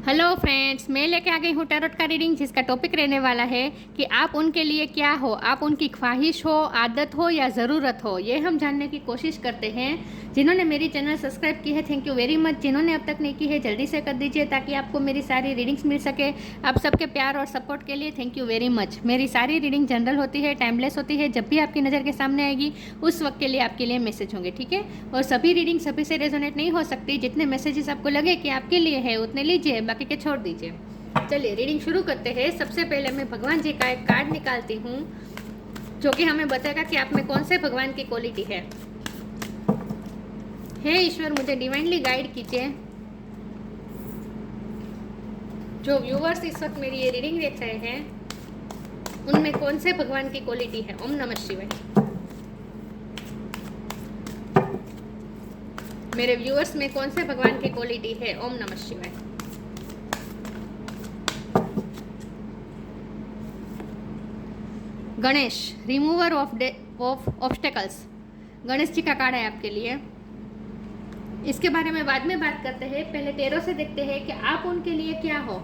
Hello friends, मैं लेके आ गई हूँ टैरोट का रीडिंग, जिसका टॉपिक रहने वाला है कि आप उनके लिए क्या हो। आप उनकी ख्वाहिश हो, आदत हो या ज़रूरत हो, ये हम जानने की कोशिश करते हैं। जिन्होंने मेरी चैनल सब्सक्राइब की है, थैंक यू वेरी मच। जिन्होंने अब तक नहीं की है, जल्दी से कर दीजिए ताकि आपको मेरी सारी रीडिंग्स मिल सके। आप सबके प्यार और सपोर्ट के लिए थैंक यू वेरी मच। मेरी सारी रीडिंग जनरल होती है, टाइमलेस होती है। जब भी आपकी नज़र के सामने आएगी उस वक्त के लिए आपके लिए मैसेज होंगे, ठीक है। और सभी रीडिंग सभी से रेजोनेट नहीं हो सकती। जितने मैसेजेस आपको लगे कि आपके लिए है उतने लीजिए, बाकी के छोड़ दीजिए। चलिए रीडिंग शुरू करते हैं। सबसे पहले मैं भगवान जी का एक कार्ड निकालती हूँ जो कि हमें बताएगा कि आप में कौन से भगवान की क्वालिटी है। हे ईश्वर, मुझे डिवाइनली गाइड कीजिए। जो व्यूअर्स इस वक्त मेरी ये रीडिंग देख रहे हैं उनमें कौन से भगवान की क्वालिटी है। ओम नमः शिवाय। मेरे व्यूअर्स में कौन से भगवान की क्वालिटी है। ओम नमः शिवाय। Ganesh, remover of obstacles. Ganesh ji का कार्ड है आपके लिए। इसके बारे में बाद में बात करते हैं। पहले टेरो से देखते हैं कि आप उनके लिए क्या हो।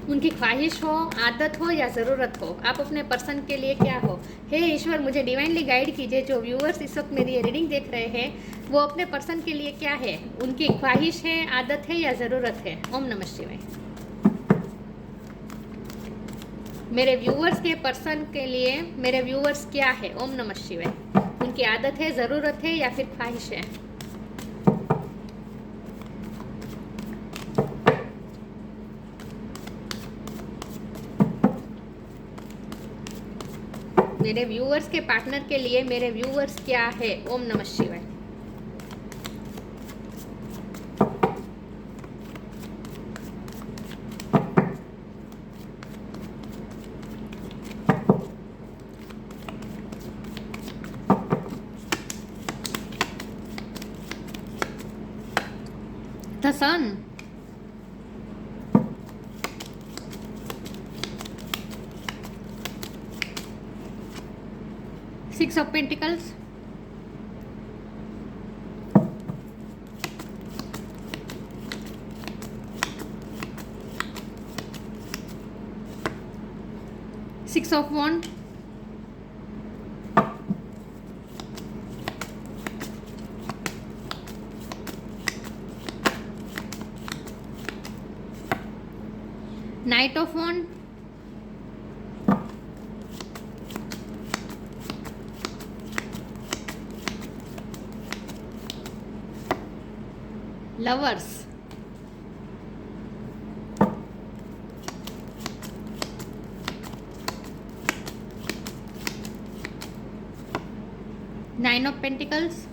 उनकी ख्वाहिश हो, आदत हो या ज़रूरत हो, आप अपने पर्सन के लिए क्या हो। हे ईश्वर, मुझे डिवाइनली गाइड कीजिए। जो व्यूअर्स इस वक्त मेरी ये रीडिंग देख रहे हैं वो अपने पर्सन के लिए क्या है। उनकी ख्वाहिश है, आदत है या ज़रूरत है। ओम नमः शिवाय। मेरे व्यूअर्स के पर्सन के लिए मेरे व्यूअर्स क्या है। ओम नमः शिवाय। उनकी आदत है, ज़रूरत है या फिर ख्वाहिश है। मेरे व्यूअर्स के पार्टनर के लिए मेरे व्यूअर्स क्या है। ओम नमः शिवाय। The sun, 6 of Pentacles, Six of Wands, Knight of Wands, Lovers, Nine of Pentacles,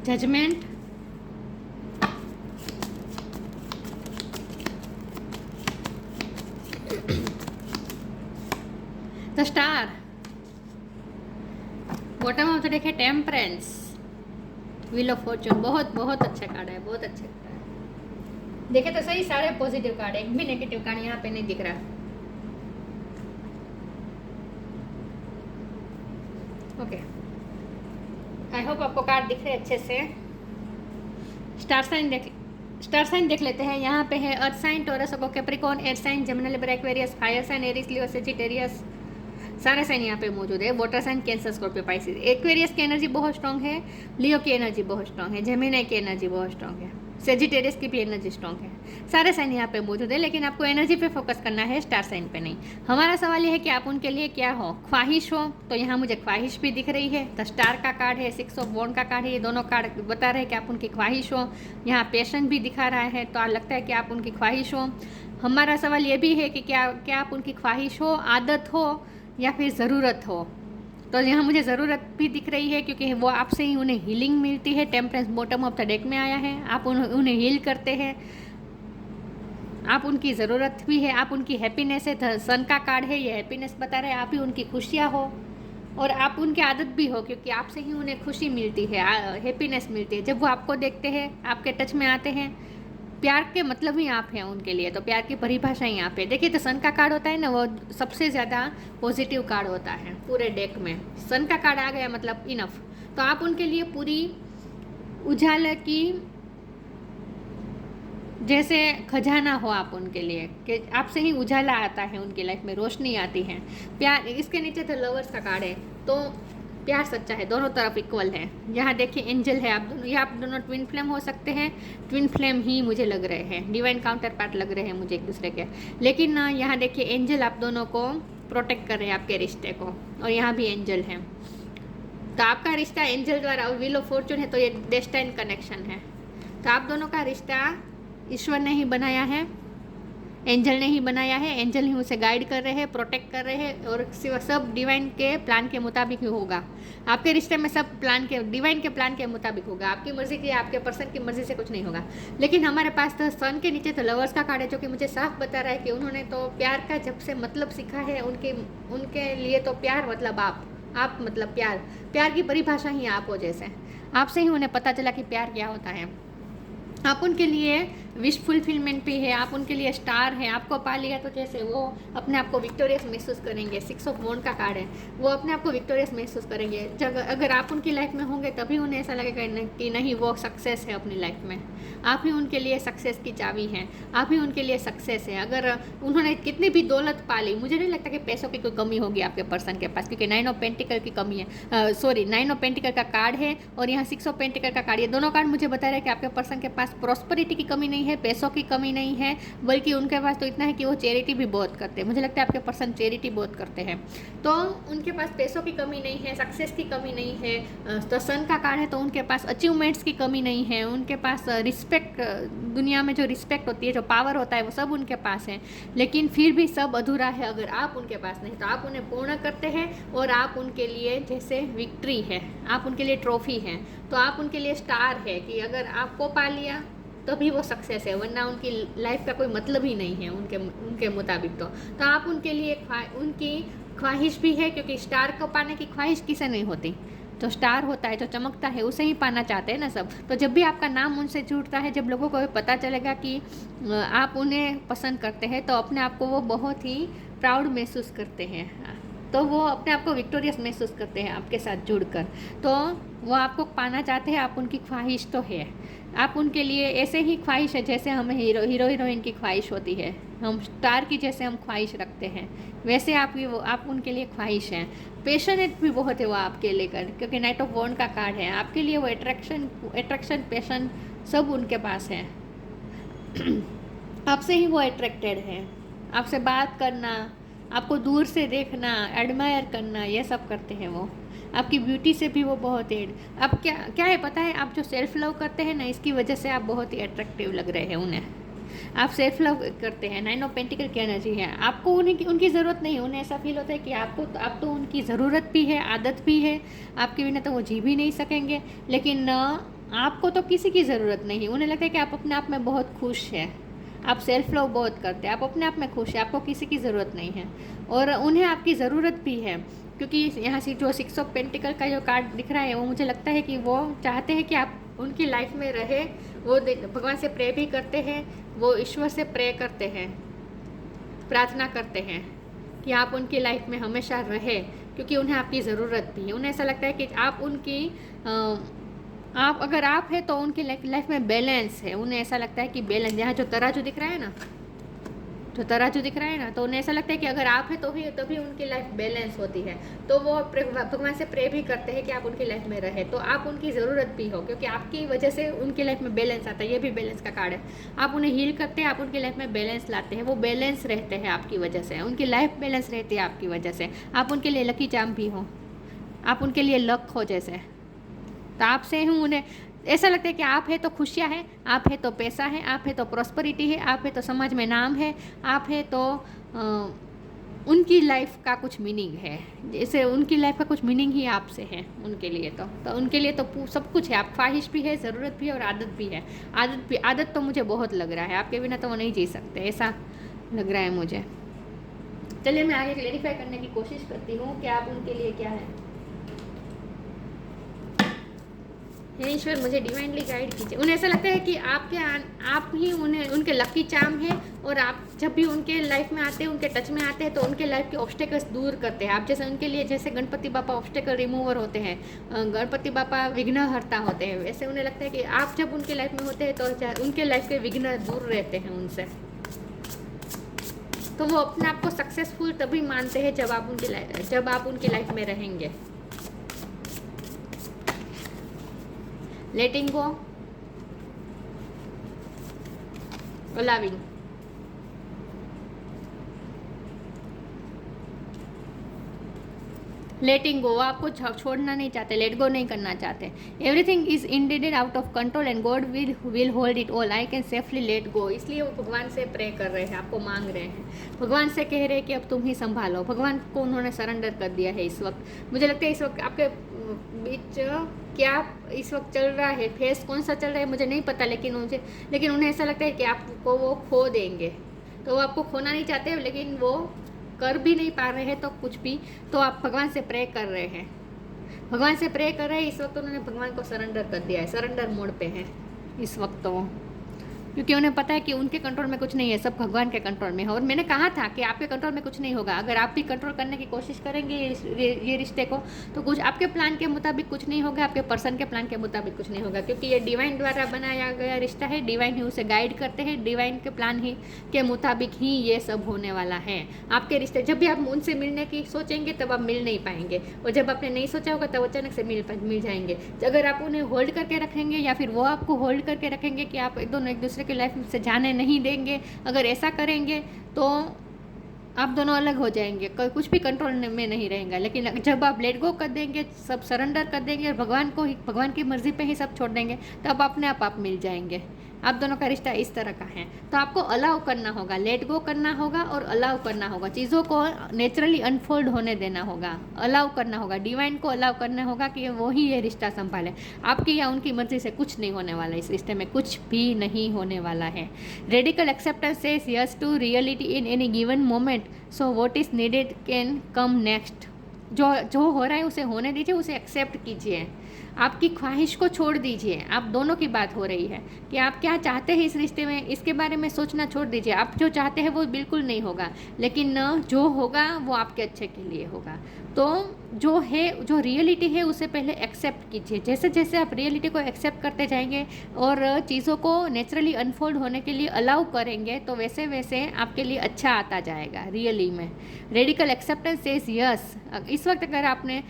Judgment, the star, bottom of the deck है टेम्परेंस, व्हील ऑफ फॉर्चून। बहुत बहुत अच्छा कार्ड है, बहुत अच्छा कार्ड है। देखे तो सही, सारे पॉजिटिव कार्ड है, एक भी नेगेटिव कार्ड यहाँ पे नहीं दिख रहा। ओके, आई होप आपको कार्ड दिख रहे अच्छे से। स्टार साइन देख लेते हैं। यहाँ पे है earth sign, Taurus, Capricorn, air sign, Gemini, Libra, Aquarius, fire sign, Aries, Leo, Sagittarius, सारे साइन यहाँ पे मौजूद है। Water sign, Cancer, Scorpio, Pisces. Aquarius की एनर्जी बहुत स्ट्रांग है, लियो की एनर्जी बहुत स्ट्रांग है, जेमिनी की एनर्जी बहुत स्ट्रांग है, सेजिटेरियस की भी एनर्जी स्ट्रांग है। सारे साइन यहाँ पे मौजूद है, लेकिन आपको एनर्जी पे फोकस करना है, स्टार साइन पे नहीं। हमारा सवाल ये है कि आप उनके लिए क्या हो। ख्वाहिश हो तो यहाँ मुझे ख्वाहिश भी दिख रही है। द स्टार का कार्ड है, 6 ऑफ वॉन्ड का कार्ड है। ये दोनों कार्ड बता रहे हैं कि आप उनकी ख्वाहिश हो। यहाँ पैशन भी दिखा रहा है, तो लगता है कि आप उनकी ख्वाहिश हो। हमारा सवाल ये भी है कि क्या आप उनकी ख्वाहिश हो, आदत हो या फिर ज़रूरत हो। तो यहाँ मुझे ज़रूरत भी दिख रही है, क्योंकि वो आपसे ही उन्हें हीलिंग मिलती है। Temperance bottom of the deck में आया है। आप उन्हें हील करते हैं, आप उनकी ज़रूरत भी है, आप उनकी हैप्पीनेस है। सन का कार्ड है, ये हैप्पीनेस बता रहे हैं। आप ही उनकी खुशियाँ हो और आप उनकी आदत भी हो, क्योंकि आपसे ही उन्हें खुशी मिलती है, हैप्पीनेस मिलती है। जब वो आपको देखते हैं, आपके टच में आते हैं, प्यार के मतलब ही आप हैं उनके लिए, तो प्यार की परिभाषा ही आप है। देखिए तो सन का कार्ड होता है ना, वो सबसे ज़्यादा पॉजिटिव कार्ड होता है पूरे डेक में। सन का कार्ड आ गया मतलब इनफ। तो आप उनके लिए पूरी उजाला की जैसे खजाना हो आप उनके लिए, कि आपसे ही उजाला आता है उनकी लाइफ में, रोशनी आती है। प्यार, इसके नीचे तो लवर्स का कार्ड है, तो प्यार सच्चा है, दोनों तरफ इक्वल है। यहाँ देखिए एंजल है, आप दोनों, ये आप दोनों ट्विन फ्लेम हो सकते हैं, ट्विन फ्लेम ही मुझे लग रहे हैं, डिवाइन काउंटर पार्ट लग रहे हैं मुझे एक दूसरे के। लेकिन ना यहाँ देखिए एंजल आप दोनों को प्रोटेक्ट कर रहे हैं, आपके रिश्ते को, और यहाँ भी एंजल है। तो आपका रिश्ता एंजल द्वारा, और व्हील ऑफ फॉर्चून है तो ये डेस्टाइन कनेक्शन है। तो आप दोनों का रिश्ता ईश्वर ने ही बनाया है, एंजल ने ही बनाया है, एंजल ही उसे गाइड कर रहे हैं, प्रोटेक्ट कर रहे हैं, और सब डिवाइन के प्लान के मुताबिक ही होगा। आपके रिश्ते में सब प्लान के, डिवाइन के प्लान के मुताबिक होगा। आपकी मर्जी की, आपके पर्सन की मर्जी से कुछ नहीं होगा। लेकिन हमारे पास तो सन के नीचे तो लवर्स का कार्ड है, जो कि मुझे साफ बता रहा है कि उन्होंने तो प्यार का जब से मतलब सीखा है, उनके लिए तो प्यार मतलब आप मतलब प्यार की परिभाषा ही आप हो। जैसे आपसे ही उन्हें पता चला कि प्यार क्या होता है। आप उनके लिए विश फुलफिलमेंट भी है, आप उनके लिए स्टार है। आपको पा लिया तो जैसे वो अपने आप को विक्टोरियस महसूस करेंगे। 6 ऑफ वॉन्ड का कार्ड है, वो अपने आप को विक्टोरियस महसूस करेंगे। जब अगर आप उनकी लाइफ में होंगे तभी उन्हें ऐसा लगेगा कि नहीं, वो सक्सेस है अपनी लाइफ में। आप ही उनके लिए सक्सेस की चाबी हैं, आप ही उनके लिए सक्सेस है। अगर उन्होंने कितनी भी दौलत पा ली, मुझे नहीं लगता कि पैसों की कोई कमी होगी आपके पर्सन के पास, क्योंकि 9 ऑफ पेंटिकल की कमी है, सॉरी 9 ऑफ पेंटिकल का कार्ड है और यहाँ 6 ऑफ पेंटिकल का कार्ड। ये दोनों कार्ड मुझे बता रहे हैं कि आपके पर्सन के पास प्रॉस्पेरिटी की कमी नहीं है, पैसों की कमी नहीं है, बल्कि उनके पास तो इतना है कि वो चैरिटी भी बहुत करते हैं। मुझे लगता है आपके पर्सन चैरिटी बहुत करते हैं, तो उनके पास पैसों की कमी नहीं है, सक्सेस की कमी नहीं है। तो सन का कार्ड है, तो उनके पास अचीवमेंट्स की कमी नहीं है, उनके पास रिस्पेक्ट, दुनिया में जो रिस्पेक्ट होती है, जो पावर होता है, वो सब उनके पास है। लेकिन फिर भी सब अधूरा है अगर आप उनके पास नहीं, तो आप उन्हें पूर्ण करते हैं और आप उनके लिए जैसे विक्ट्री है, आप उनके लिए ट्रॉफी हैं। तो आप उनके लिए स्टार है कि अगर आपको पा लिया तभी वो सक्सेस है, वरना उनकी लाइफ का कोई मतलब ही नहीं है उनके मुताबिक। तो आप उनके लिए उनकी ख्वाहिश भी है, क्योंकि स्टार को पाने की ख्वाहिश किसे नहीं होती। जो स्टार होता है, जो चमकता है, उसे ही पाना चाहते हैं ना सब। तो जब भी आपका नाम उनसे जुड़ता है, जब लोगों को पता चलेगा कि आप उन्हें पसंद करते हैं, तो अपने आप को वो बहुत ही प्राउड महसूस करते हैं, तो वो अपने आप को विक्टोरियस महसूस करते हैं आपके साथ जुड़कर। तो वो आपको पाना चाहते हैं, आप उनकी ख्वाहिश तो है। आप उनके लिए ऐसे ही ख्वाहिश है जैसे हमें हीरो हीरोइन की ख्वाहिश होती है, हम स्टार की जैसे हम ख्वाहिश रखते हैं, वैसे आप उनके लिए ख्वाहिश हैं। पैशनेट भी बहुत है वो आपके लेकर, क्योंकि नाइट ऑफ वॉन्ड का कार्ड है। आपके लिए वो अट्रैक्शन पैशन सब उनके पास है। आपसे ही वो अट्रैक्टेड है, आपसे बात करना, आपको दूर से देखना, एडमायर करना, ये सब करते हैं वो। आपकी ब्यूटी से भी वो बहुत आप क्या है पता है, आप जो सेल्फ लव करते हैं ना, इसकी वजह से आप बहुत ही अट्रैक्टिव लग रहे हैं उन्हें। आप सेल्फ लव करते हैं, 9 ऑफ पेंटिकल की एनर्जी है। आपको उनकी ज़रूरत नहीं है, उन्हें ऐसा फील होता है कि आप तो उनकी ज़रूरत भी है, आदत भी है, आपके बिना तो वो जी भी नहीं सकेंगे। लेकिन आपको तो किसी की ज़रूरत नहीं, उन्हें लगता है कि आप अपने आप में बहुत खुश हैं, आप सेल्फ लव बहुत करते हैं, आप अपने आप में खुश हैं, आपको किसी की ज़रूरत नहीं है। और उन्हें आपकी ज़रूरत भी है, क्योंकि यहाँ से जो 6 ऑफ पेंटिकल का जो कार्ड दिख रहा है, वो मुझे लगता है कि वो चाहते हैं कि आप उनकी लाइफ में रहे। वो भगवान से प्रे भी करते हैं, वो ईश्वर से प्रे करते हैं, प्रार्थना करते हैं कि आप उनकी लाइफ में हमेशा रहे, क्योंकि उन्हें आपकी ज़रूरत भी है। उन्हें ऐसा लगता है कि आप उनकी अगर आप है तो उनकी लाइफ में बैलेंस है। उन्हें ऐसा लगता है कि बैलेंस, यहाँ जो तराजू दिख रहा है ना, तो उन्हें ऐसा लगता है कि अगर आप है तो ही तभी उनकी लाइफ बैलेंस होती है। तो वो भगवान से प्रे भी करते हैं कि आप उनकी लाइफ में रहे, तो आप उनकी ज़रूरत भी हो, क्योंकि आपकी वजह से उनकी लाइफ में बैलेंस आता है। ये भी बैलेंस का कार्ड है। आप उन्हें हील करते हैं, आप उनकी लाइफ में बैलेंस लाते हैं, वो बैलेंस रहते हैं आपकी वजह से, उनकी लाइफ बैलेंस रहती है आपकी वजह से। आप उनके लिए लकी चार्म भी हो, आप उनके लिए लक हो जैसे। तो आपसे हूँ उन्हें ऐसा लगता है कि आप है तो खुशियाँ हैं, आप है तो पैसा है, आप है तो प्रॉस्पेरिटी है, आप है तो समाज में नाम है, आप है तो उनकी लाइफ का कुछ मीनिंग है। जैसे उनकी लाइफ का कुछ मीनिंग ही आपसे है उनके लिए। तो उनके लिए तो सब कुछ है। आप ख्वाहिश भी है, ज़रूरत भी है और आदत भी है। आदत तो मुझे बहुत लग रहा है, आपके बिना तो वो नहीं जी सकते, ऐसा लग रहा है मुझे। चलिए मैं आगे क्लेरिफाई करने की कोशिश करती हूँ कि आप उनके लिए क्या है। हे ईश्वर मुझे डिवाइनली गाइड कीजिए। उन्हें ऐसा लगता है कि आप ही उन्हें उनके लकी चार्म है, और आप जब भी उनके लाइफ में आते हैं, उनके टच में आते हैं, तो उनके लाइफ के ऑब्स्टेकल्स दूर करते हैं। आप जैसे उनके लिए जैसे गणपति बापा ऑब्स्टेकल रिमूवर होते हैं, गणपति बापा विघ्नहर्ता होते हैं, वैसे उन्हें लगता है कि आप जब उनके लाइफ में होते हैं तो उनके लाइफ के विघ्न दूर रहते हैं उनसे। तो वो अपने आप को सक्सेसफुल तभी मानते हैं जब आप उनकी लाइफ में रहेंगे। लेटिंग गो, अलाविंग। लेटिंग गो, आपको छोड़ना नहीं चाहते, लेट गो नहीं करना चाहते। Everything is indeed out of control and God will hold it all, I can safely let go. इसलिए वो भगवान से प्रे कर रहे हैं, आपको मांग रहे हैं, भगवान से कह रहे हैं कि अब तुम ही संभालो। भगवान को उन्होंने सरेंडर कर दिया है इस वक्त। मुझे लगता है इस वक्त आपके बीच क्या इस वक्त चल रहा है, फेस कौन सा चल रहा है मुझे नहीं पता, लेकिन उन्हें ऐसा लगता है कि आपको वो खो देंगे। तो वो आपको खोना नहीं चाहते, लेकिन वो कर भी नहीं पा रहे हैं तो कुछ भी, तो आप भगवान से प्रे कर रहे हैं, भगवान से प्रे कर रहे हैं। इस वक्त उन्होंने भगवान को सरेंडर कर दिया है, सरेंडर मोड पे है इस वक्त तो, क्योंकि उन्हें पता है कि उनके कंट्रोल में कुछ नहीं है, सब भगवान के कंट्रोल में है। और मैंने कहा था कि आपके कंट्रोल में कुछ नहीं होगा। अगर आप भी कंट्रोल करने की कोशिश करेंगे ये रिश्ते को, तो कुछ आपके प्लान के मुताबिक कुछ नहीं होगा, आपके पर्सन के प्लान के मुताबिक कुछ नहीं होगा, क्योंकि ये डिवाइन द्वारा बनाया गया रिश्ता है। डिवाइन ही उसे गाइड करते हैं, डिवाइन के प्लान ही के मुताबिक ही ये सब होने वाला है। आपके रिश्ते जब भी आप उनसे मिलने की सोचेंगे तब आप मिल नहीं पाएंगे, और जब आपने नहीं सोचा होगा तब अचानक से मिल जाएंगे। अगर आप उन्हें होल्ड करके रखेंगे या फिर वो आपको होल्ड करके रखेंगे कि आप दोनों एक दूसरे की लाइफ से जाने नहीं देंगे, अगर ऐसा करेंगे तो आप दोनों अलग हो जाएंगे, कुछ भी कंट्रोल में नहीं रहेगा। लेकिन जब आप लेट गो कर देंगे, सब सरेंडर कर देंगे और भगवान की मर्जी पे ही सब छोड़ देंगे, तब अपने आप मिल जाएंगे। आप दोनों का रिश्ता इस तरह का है। तो आपको अलाउ करना होगा, लेट गो करना होगा और अलाउ करना होगा, चीज़ों को नेचुरली अनफोल्ड होने देना होगा, अलाउ करना होगा, डिवाइन को अलाउ करना होगा कि वो ही ये रिश्ता संभाले। आपकी या उनकी मर्जी से कुछ नहीं होने वाला, इस रिश्ते में कुछ भी नहीं होने वाला है। Radical acceptance says yes to reality in any given moment, so what is needed can come next. जो हो रहा है उसे होने दीजिए, उसे एक्सेप्ट कीजिए, आपकी ख्वाहिश को छोड़ दीजिए। आप दोनों की बात हो रही है कि आप क्या चाहते हैं इस रिश्ते में, इसके बारे में सोचना छोड़ दीजिए। आप जो चाहते हैं वो बिल्कुल नहीं होगा, लेकिन जो होगा वो आपके अच्छे के लिए होगा। तो जो है, जो रियलिटी है उसे पहले एक्सेप्ट कीजिए। जैसे जैसे आप रियलिटी को एक्सेप्ट करते जाएंगे और चीज़ों को नेचुरली अनफोल्ड होने के लिए अलाउ करेंगे, तो वैसे वैसे आपके लिए अच्छा आता जाएगा रियली में। Radical acceptance says yes. इस वक्त अगर आपने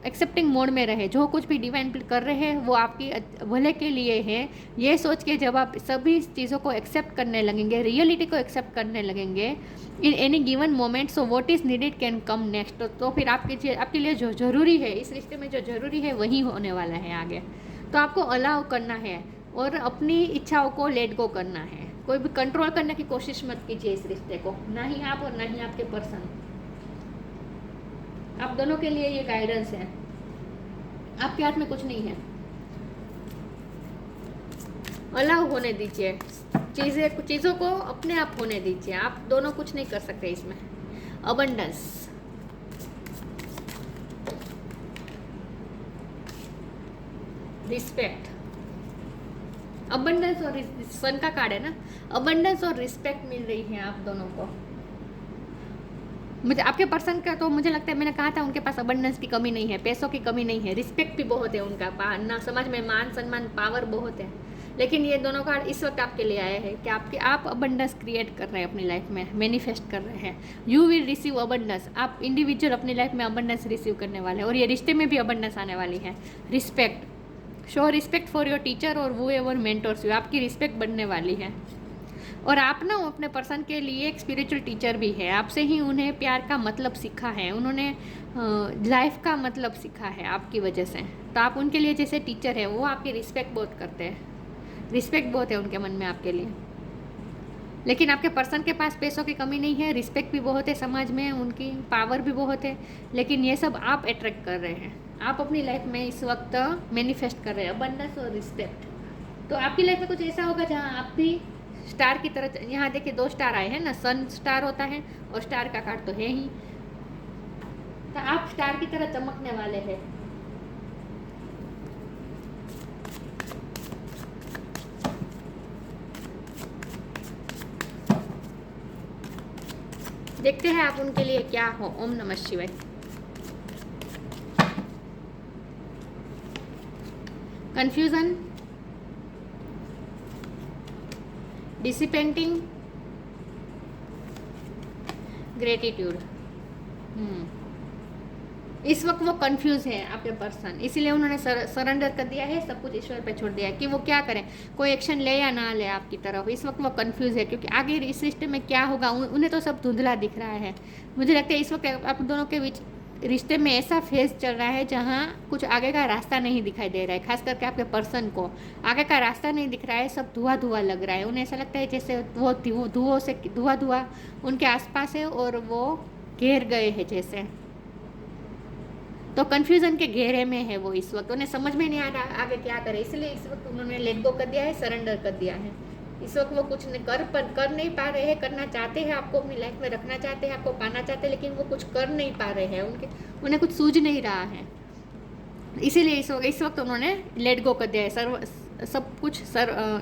एक्सेप्टिंग मोड में रहे, जो कुछ भी डिवाइन कर रहे हैं वो आपकी भले के लिए है, ये सोच के जब आप सभी चीज़ों को एक्सेप्ट करने लगेंगे, रियलिटी को एक्सेप्ट करने लगेंगे इन any given moment, so what is needed can come next. तो फिर आपके लिए जो ज़रूरी है इस रिश्ते में, जो ज़रूरी है वही होने वाला है आगे। तो आपको अलाउ करना है और अपनी इच्छाओं को लेट गो करना है। कोई भी कंट्रोल करने की कोशिश मत कीजिए इस रिश्ते को, ना ही आप और ना ही आपके पर्सन। आप दोनों के लिए ये गाइडेंस है, आपके हाथ में कुछ नहीं है। अलाउ होने दीजिए, चीज़ों को अपने आप होने दीजिए। आप दोनों कुछ नहीं कर सकते इसमें। अबंडेंस, रिस्पेक्ट, अबंडेंस और सन का कार्ड है ना, अबंडेंस और रिस्पेक्ट मिल रही है आप दोनों को। मुझे आपके पर्सन का तो मुझे लगता है, मैंने कहा था उनके पास अबंडेंस की कमी नहीं है, पैसों की कमी नहीं है, रिस्पेक्ट भी बहुत है उनका, ना समाज में मान सम्मान पावर बहुत है। लेकिन ये दोनों कार्ड इस वक्त आपके लिए आए हैं कि आप अबंडेंस क्रिएट कर रहे हैं अपनी लाइफ में, मैनिफेस्ट कर रहे हैं। You will receive abundance. आप इंडिविजुअल अपनी लाइफ में अबंडेंस रिसीव करने वाले हैं, और ये रिश्ते में भी अबंडेंस आने वाली है। Respect, show respect for your teacher और वो एवर मेंटर्स यू। आपकी रिस्पेक्ट बनने वाली है। और आप ना अपने पर्सन के लिए एक स्पिरिचुअल टीचर भी है। आपसे ही उन्हें प्यार का मतलब सीखा है, उन्होंने लाइफ का मतलब सीखा है आपकी वजह से। तो आप उनके लिए जैसे टीचर है, वो आपकी रिस्पेक्ट बहुत करते हैं, रिस्पेक्ट बहुत है उनके मन में आपके लिए। लेकिन आपके पर्सन के पास पैसों की कमी नहीं है, रिस्पेक्ट भी बहुत है समाज में, उनकी पावर भी बहुत है। लेकिन ये सब आप अट्रैक्ट कर रहे हैं, आप अपनी लाइफ में इस वक्त मैनिफेस्ट कर रहे हैं अबंडेंस और रिस्पेक्ट। तो आपकी लाइफ में कुछ ऐसा होगा जहाँ आप भी स्टार की तरह, यहाँ देखिए 2 स्टार आए हैं ना, सन स्टार होता है और स्टार का कार्ड तो है ही, तो आप स्टार की तरह चमकने वाले हैं। देखते हैं आप उनके लिए क्या हो। ओम नमः शिवाय। Confusion, disappointing, gratitude. इस वक्त वो कंफ्यूज है आपके पर्सन, इसीलिए उन्होंने सरेंडर कर दिया है, सब कुछ ईश्वर पे छोड़ दिया है कि वो क्या करें, कोई एक्शन ले या ना ले आपकी तरफ। इस वक्त वो कंफ्यूज है क्योंकि आगे इस सिस्टम में क्या होगा उन्हें तो सब धुंधला दिख रहा है। मुझे लगता है इस वक्त आप दोनों के बीच रिश्ते में ऐसा फेज चल रहा है जहाँ कुछ आगे का रास्ता नहीं दिखाई दे रहा है। खास करके आपके पर्सन को आगे का रास्ता नहीं दिख रहा है, सब धुआं धुआं लग रहा है। उन्हें ऐसा लगता है जैसे वो धुआं से धुआं उनके आसपास है और वो घेर गए हैं जैसे। तो कन्फ्यूजन के घेरे में है वो इस वक्त, उन्हें समझ में नहीं आ रहा आगे क्या करे, इसलिए इस वक्त उन्होंने लेट गो कर दिया है, सरेंडर कर दिया है। इस वक्त वो कुछ कर नहीं पा रहे हैं, करना चाहते हैं, आपको अपनी लाइफ में रखना चाहते हैं, आपको पाना चाहते हैं, लेकिन वो कुछ कर नहीं पा रहे हैं, उन्हें कुछ सूझ नहीं रहा है। इसीलिए इस वक्त उन्होंने लेट गो कर दिया है, सब कुछ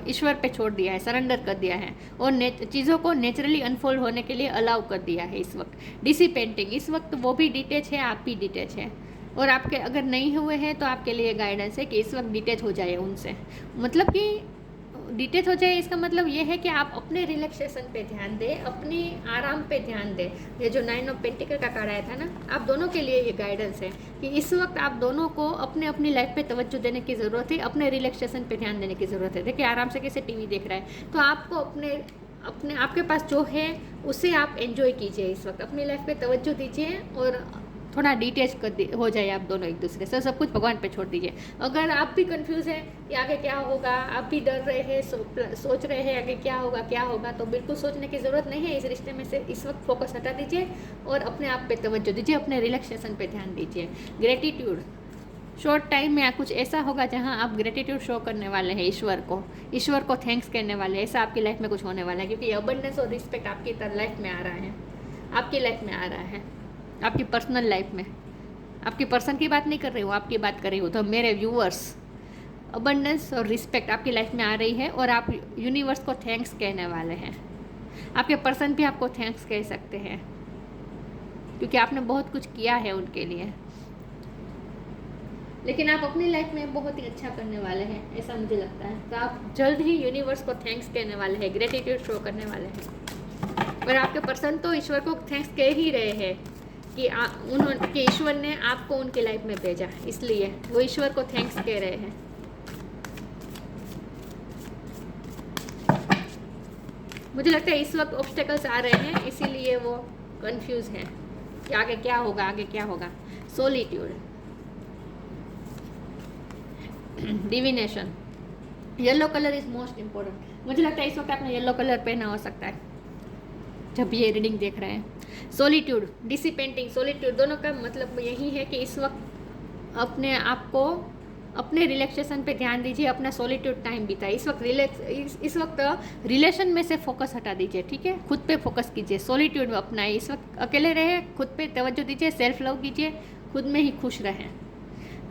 ईश्वर पे छोड़ दिया है, सरेंडर कर दिया है और चीज़ों को नेचुरली अनफोल्ड होने के लिए अलाउ कर दिया है इस वक्त। डिसिपेंटिंग, इस वक्त वो भी डिटेच है, आप भी डिटेच है, और आपके अगर नहीं हुए हैं तो आपके लिए गाइडेंस है कि इस वक्त डिटेच हो जाए उनसे। मतलब कि डिटेच हो जाए इसका मतलब ये है कि आप अपने रिलैक्सेशन पे ध्यान दें, अपनी आराम पे ध्यान दें। ये जो 9 ऑफ पेंटिकल का कार्ड आया था ना, आप दोनों के लिए ये गाइडेंस है कि इस वक्त आप दोनों को अपनी लाइफ पे तवज्जो देने की ज़रूरत है, अपने रिलैक्सेशन पे ध्यान देने की ज़रूरत है। देखिए आराम से कैसे टीवी देख रहा है, तो आपको अपने आपके पास जो है उसे आप एंजॉय कीजिए, इस वक्त अपनी लाइफ पे तवज्जो दीजिए और थोड़ा डिटेच हो जाए आप दोनों एक दूसरे से, सब कुछ भगवान पे छोड़ दीजिए। अगर आप भी कंफ्यूज हैं कि आगे क्या होगा, आप भी डर रहे हैं, सोच रहे हैं आगे क्या होगा, तो बिल्कुल सोचने की ज़रूरत नहीं है। इस रिश्ते में से इस वक्त फोकस हटा दीजिए और अपने आप पे तवज्जो दीजिए, अपने रिलैक्सेशन पे ध्यान दीजिए। ग्रेटिट्यूड, शॉर्ट टाइम में कुछ ऐसा होगा जहाँ आप ग्रेटिट्यूड शो करने वाले हैं ईश्वर को थैंक्स करने वाले हैं। ऐसा आपकी लाइफ में कुछ होने वाला है क्योंकि अबंडेंस और रिस्पेक्ट आपकी लाइफ में आ रहा है, आपकी लाइफ में आ रहा है, आपकी पर्सनल लाइफ में। आपकी पर्सन की बात नहीं कर रही हूँ, आपकी बात कर रही हूँ। तो मेरे व्यूअर्स, अबंडेंस और रिस्पेक्ट आपकी लाइफ में आ रही है और आप यूनिवर्स को थैंक्स कहने वाले हैं। आपके पर्सन भी आपको थैंक्स कह सकते हैं क्योंकि आपने बहुत कुछ किया है उनके लिए, लेकिन आप अपनी लाइफ में बहुत ही अच्छा करने वाले हैं, ऐसा मुझे लगता है। तो आप जल्द ही यूनिवर्स को थैंक्स कहने वाले हैं, ग्रेटिट्यूड शो करने वाले हैं। और आपके पर्सन तो ईश्वर को थैंक्स कह ही रहे हैं कि ईश्वर ने आपको उनकी लाइफ में भेजा, इसलिए वो ईश्वर को थैंक्स कह रहे हैं। मुझे लगता है इस वक्त ऑब्स्टेकल्स आ रहे हैं, इसीलिए वो कंफ्यूज हैं कि आगे क्या होगा। Solitude, divination, yellow colour is most important. मुझे लगता है इस वक्त आपने येलो कलर पहना हो सकता है जब ये रीडिंग देख रहे हैं। सोलिट्यूड, डिसिपेंटिंग, सोलिट्यूड, दोनों का मतलब यही है कि इस वक्त अपने आप को अपने रिलैक्सेशन पे ध्यान दीजिए, अपना सोलिट्यूड टाइम बिताइए। इस वक्त रिलेशन में से फोकस हटा दीजिए, ठीक है, खुद पे फोकस कीजिए, सोलिट्यूड अपनाइए। इस वक्त अकेले रहे, खुद पे तवज्जो दीजिए, सेल्फ लव कीजिए, खुद में ही खुश रहें।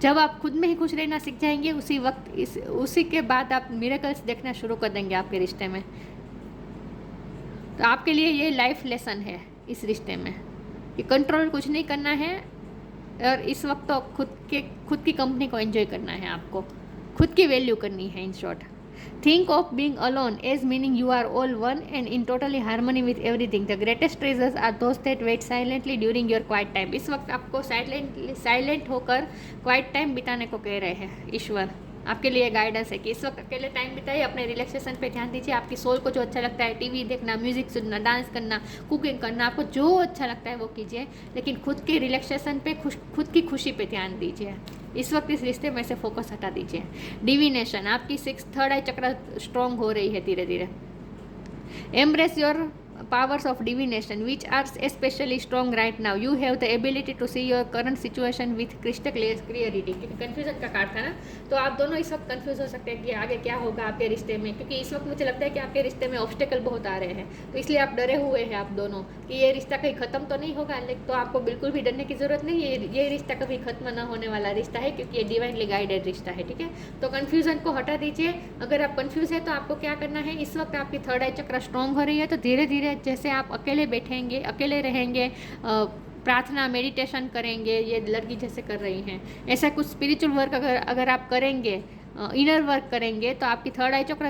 जब आप खुद में ही खुश रहना सीख जाएंगे उसी के बाद आप मिरेकल्स देखना शुरू कर देंगे आपके रिश्ते में। तो आपके लिए ये लाइफ लेसन है इस रिश्ते में कि कंट्रोल कुछ नहीं करना है और इस वक्त तो खुद की कंपनी को एंजॉय करना है, आपको खुद की वैल्यू करनी है। In short, think of being alone as meaning you are all one and in totally harmony with everything. The greatest treasures are those that wait silently during your quiet time. इस वक्त आपको silent होकर quiet time बिताने को कह रहे हैं ईश्वर। आपके लिए गाइडेंस है कि इस वक्त अकेले टाइम बिताइए, अपने रिलैक्सेशन पे ध्यान दीजिए। आपकी सोल को जो अच्छा लगता है, टीवी देखना, म्यूजिक सुनना, डांस करना, कुकिंग करना, आपको जो अच्छा लगता है वो कीजिए, लेकिन खुद के रिलैक्सेशन पे खुद की खुशी पे ध्यान दीजिए। इस वक्त इस रिश्ते में से फोकस हटा दीजिए। डिविनेशन, आपकी थर्ड आई चक्र स्ट्रॉन्ग हो रही है धीरे धीरे। Embrace your powers of divination which are especially strong right now. You have the ability to see your current situation with crystal clarity. Confusion का कार्ड था ना, तो आप दोनों इस वक्त कंफ्यूज हो सकते हैं कि आगे क्या होगा आपके रिश्ते में, क्योंकि इस वक्त मुझे लगता है कि आपके रिश्ते में ऑब्स्टेकल बहुत आ रहे हैं, तो इसलिए आप डरे हुए हैं आप दोनों कि ये रिश्ता कहीं ख़त्म तो नहीं होगा। लेकिन तो आपको बिल्कुल भी डरने की ज़रूरत नहीं है, ये रिश्ता कभी ख़त्म ना होने वाला रिश्ता है क्योंकि ये डिवाइनली गाइडेड रिश्ता है, ठीक है। तो कन्फ्यूज़न को हटा दीजिए। अगर आप कन्फ्यूज़ है तो आपको क्या करना है, इस वक्त आपकी थर्ड आई चक्र स्ट्रॉन्ग हो रही है, तो धीरे धीरे धीरे जैसे आप अकेले बैठेंगे, अकेले रहेंगे, प्रार्थना मेडिटेशन करेंगे, ये लड़की जैसे कर रही हैं, ऐसा कुछ स्पिरिचुअल वर्क अगर आप करेंगे, इनर वर्क करेंगे, तो आपकी थर्ड आई चक्र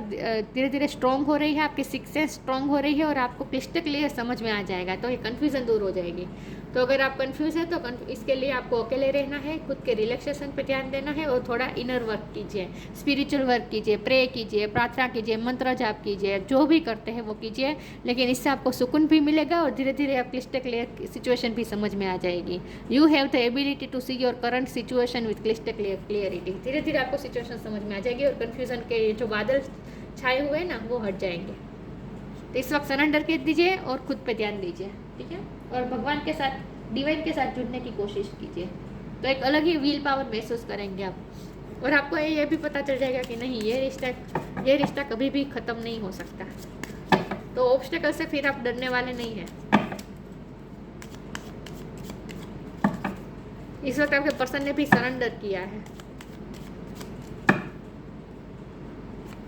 धीरे धीरे स्ट्रॉन्ग हो रही है, आपकी सिक्स सेंस स्ट्रॉन्ग हो रही है और आपको क्लिस्टर क्लियर समझ में आ जाएगा, तो ये कन्फ्यूज़न दूर हो जाएगी। तो अगर आप कंफ्यूज हैं तो इसके लिए आपको अकेले रहना है, खुद के रिलैक्सेशन पे ध्यान देना है और थोड़ा इनर वर्क कीजिए, स्पिरिचुअल वर्क कीजिए, प्रे कीजिए, प्रार्थना कीजिए, मंत्र जाप कीजिए, जो भी करते हैं वो कीजिए, लेकिन इससे आपको सुकून भी मिलेगा और धीरे धीरे आप क्लिस्टर क्लियर सिचुएशन भी समझ में आ जाएगी। You have the ability to see your current situation with crystal clarity. धीरे धीरे आपको सिचुएशन समझ में आ जाएगी और कन्फ्यूजन के जो बादल छाए हुए हैं ना वो हट जाएंगे। तो इस वक्त सरेंडर कर दीजिए और खुद पे ध्यान दीजिए, ठीक है, और भगवान के साथ, डिवाइन के साथ जुड़ने की कोशिश कीजिए, तो एक अलग ही व्हील पावर महसूस करेंगे आप, और आपको ये भी पता चल जाएगा कि नहीं, ये रिश्ता कभी भी ख़त्म नहीं हो सकता। तो ऑब्स्टेकल से फिर आप डरने वाले नहीं हैं। इस वक्त आपके पर्सन ने भी सरेंडर किया है,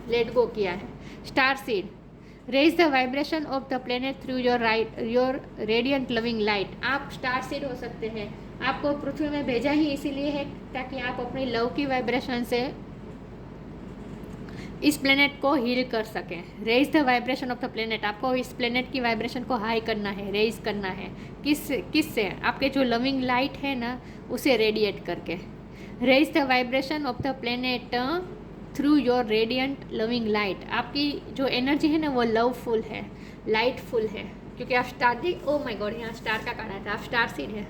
लेट गो किया है। Star seed, raise the vibration of the planet through your radiant loving light. आप स्टार सीड हो सकते हैं, आपको पृथ्वी में भेजा ही इसीलिए है ताकि आप अपनी लव की वाइब्रेशन से इस प्लेनेट को हील कर सकें। Raise the vibration of the planet, आपको इस प्लेनेट की वाइब्रेशन को हाई करना है, रेज करना है। किससे? आपके जो लविंग लाइट है ना उसे रेडिएट करके। Raise the vibration of the planet through your radiant loving light. आपकी जो एनर्जी है ना वो लवफुल है, लाइटफुल है, क्योंकि आप स्टार, ओ माय गॉड, यहाँ स्टार का कार्ड आया था, आप स्टार सीड है,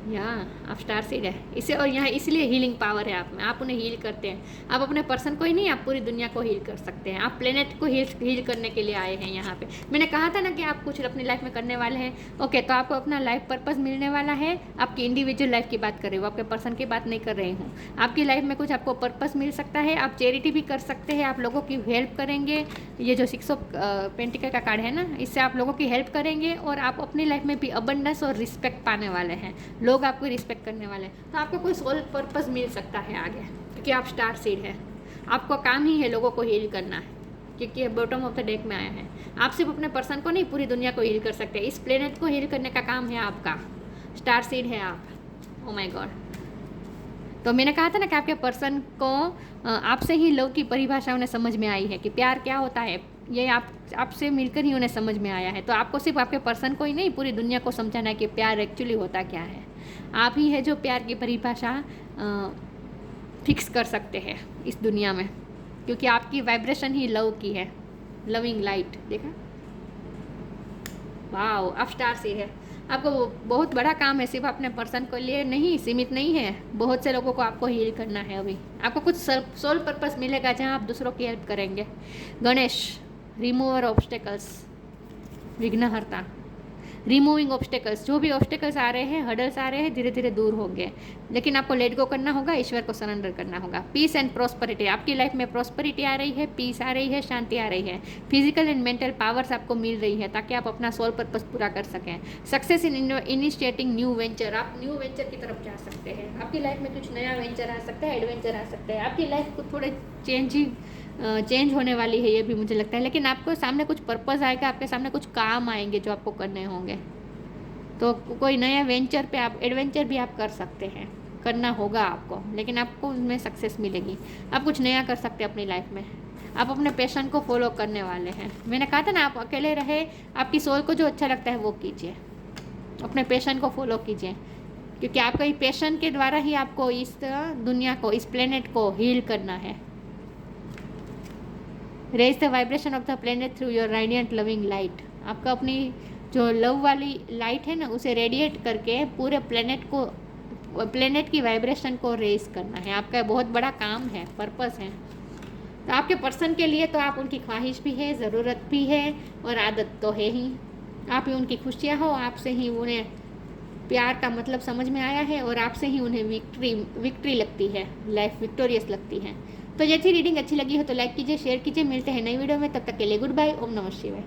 यहाँ आप स्टार सीड है इसे, और यहाँ इसलिए हीलिंग पावर है आप में, आप उन्हें हील करते हैं। आप अपने पर्सन को ही नहीं, आप पूरी दुनिया को हील कर सकते हैं। आप प्लेनेट को हील करने के लिए आए हैं यहाँ पे। मैंने कहा था ना कि आप कुछ अपनी लाइफ में करने वाले हैं। ओके, तो आपको अपना लाइफ पर्पस मिलने वाला है। आपकी इंडिविजुअल लाइफ की बात कर रही हूँ, आपके पर्सन की बात नहीं कर रही हूँ। आपकी लाइफ में कुछ आपको पर्पस मिल सकता है, आप चैरिटी भी कर सकते हैं, आप लोगों की हेल्प करेंगे। ये जो 6 ऑफ पेंटिकल का कार्ड है ना, इससे आप लोगों की हेल्प करेंगे और आप अपनी लाइफ में भी अबंडेंस और रिस्पेक्ट पाने वाले हैं, लोग आपको रिस्पेक्ट करने वाले हैं। तो आपको कोई सोल पर्पस मिल सकता है आगे, क्योंकि आप स्टार सीड है। आपका काम ही है लोगों को हील करना है, क्योंकि बॉटम ऑफ द डेक में आया है। आप सिर्फ अपने पर्सन को नहीं, पूरी दुनिया को हील कर सकते हैं। इस प्लेनेट को हील करने का काम है आपका, स्टार सीड है आप। ओ माय गॉड, तो मैंने कहा था ना कि आपके पर्सन को आपसे ही लव की परिभाषा उन्हें समझ में आई है कि प्यार क्या होता है। ये आपसे मिलकर ही उन्हें समझ में आया है। तो आपको सिर्फ आपके पर्सन को ही नहीं, पूरी दुनिया को समझाना है कि प्यार एक्चुअली होता क्या है। आप ही है जो प्यार की परिभाषा फिक्स कर सकते हैं इस दुनिया में, क्योंकि आपकी वाइब्रेशन ही लव की है, लविंग लाइट। देखा, वाओ, आप स्टार से है। आपको बहुत बड़ा काम है, सिर्फ अपने पर्सन को लिए नहीं सीमित नहीं है, बहुत से लोगों को आपको हील करना है। अभी आपको कुछ सोल पर्पस मिलेगा जहां आप दूसरों की हेल्प करेंगे। गणेश, रिमूवर ऑब्स्टेकल्स, विघ्नहर्ता, रिमूविंग ऑब्स्टेकल्स। जो भी ऑब्स्टेकल्स आ रहे हैं, हडल्स आ रहे हैं, धीरे धीरे दूर होंगे, लेकिन आपको लेट गो करना होगा, ईश्वर को सरेंडर करना होगा। पीस एंड प्रोस्पेरिटी, आपकी लाइफ में प्रोस्पेरिटी आ रही है, पीस आ रही है, शांति आ रही है, फिजिकल एंड मेंटल पावर्स आपको मिल रही है ताकि आप अपना सोल पर्पस पूरा कर सकें। Success in initiating new venture, आप न्यू वेंचर की तरफ जा सकते हैं। आपकी लाइफ में कुछ नया वेंचर आ सकता है, एडवेंचर आ सकता है। आपकी लाइफ को थोड़े चेंज होने वाली है, ये भी मुझे लगता है, लेकिन आपको सामने कुछ पर्पस आएगा, आपके सामने कुछ काम आएंगे जो आपको करने होंगे। तो कोई नया वेंचर पे आप, एडवेंचर भी आप कर सकते हैं, करना होगा आपको, लेकिन आपको उनमें सक्सेस मिलेगी। आप कुछ नया कर सकते हैं अपनी लाइफ में। आप अपने पैशन को फॉलो करने वाले हैं। मैंने कहा था ना, आप अकेले रहे, आपकी सोल को जो अच्छा लगता है वो कीजिए, अपने पैशन को फॉलो कीजिए, क्योंकि आपका ये पैशन के द्वारा ही आपको इस दुनिया को, इस प्लेनेट को हील करना है। Raise the vibration of the planet through your radiant loving light. आपका अपनी जो लव वाली लाइट है ना उसे रेडिएट करके पूरे प्लेनेट को, प्लेनेट की वाइब्रेशन को रेज करना है। आपका बहुत बड़ा काम है, पर्पस है। तो आपके पर्सन के लिए तो आप उनकी ख्वाहिश भी है, ज़रूरत भी है और आदत तो है ही। आप ही उनकी खुशियाँ हो, आपसे ही उन्हें प्यार का मतलब समझ में आया है और आपसे ही उन्हें विक्ट्री लगती है, लाइफ विक्टोरियस लगती है। तो जैसी रीडिंग अच्छी लगी हो तो लाइक कीजिए, शेयर कीजिए। मिलते हैं नई वीडियो में, तब तक के लिए गुड बाय। ओम नमः शिवाय।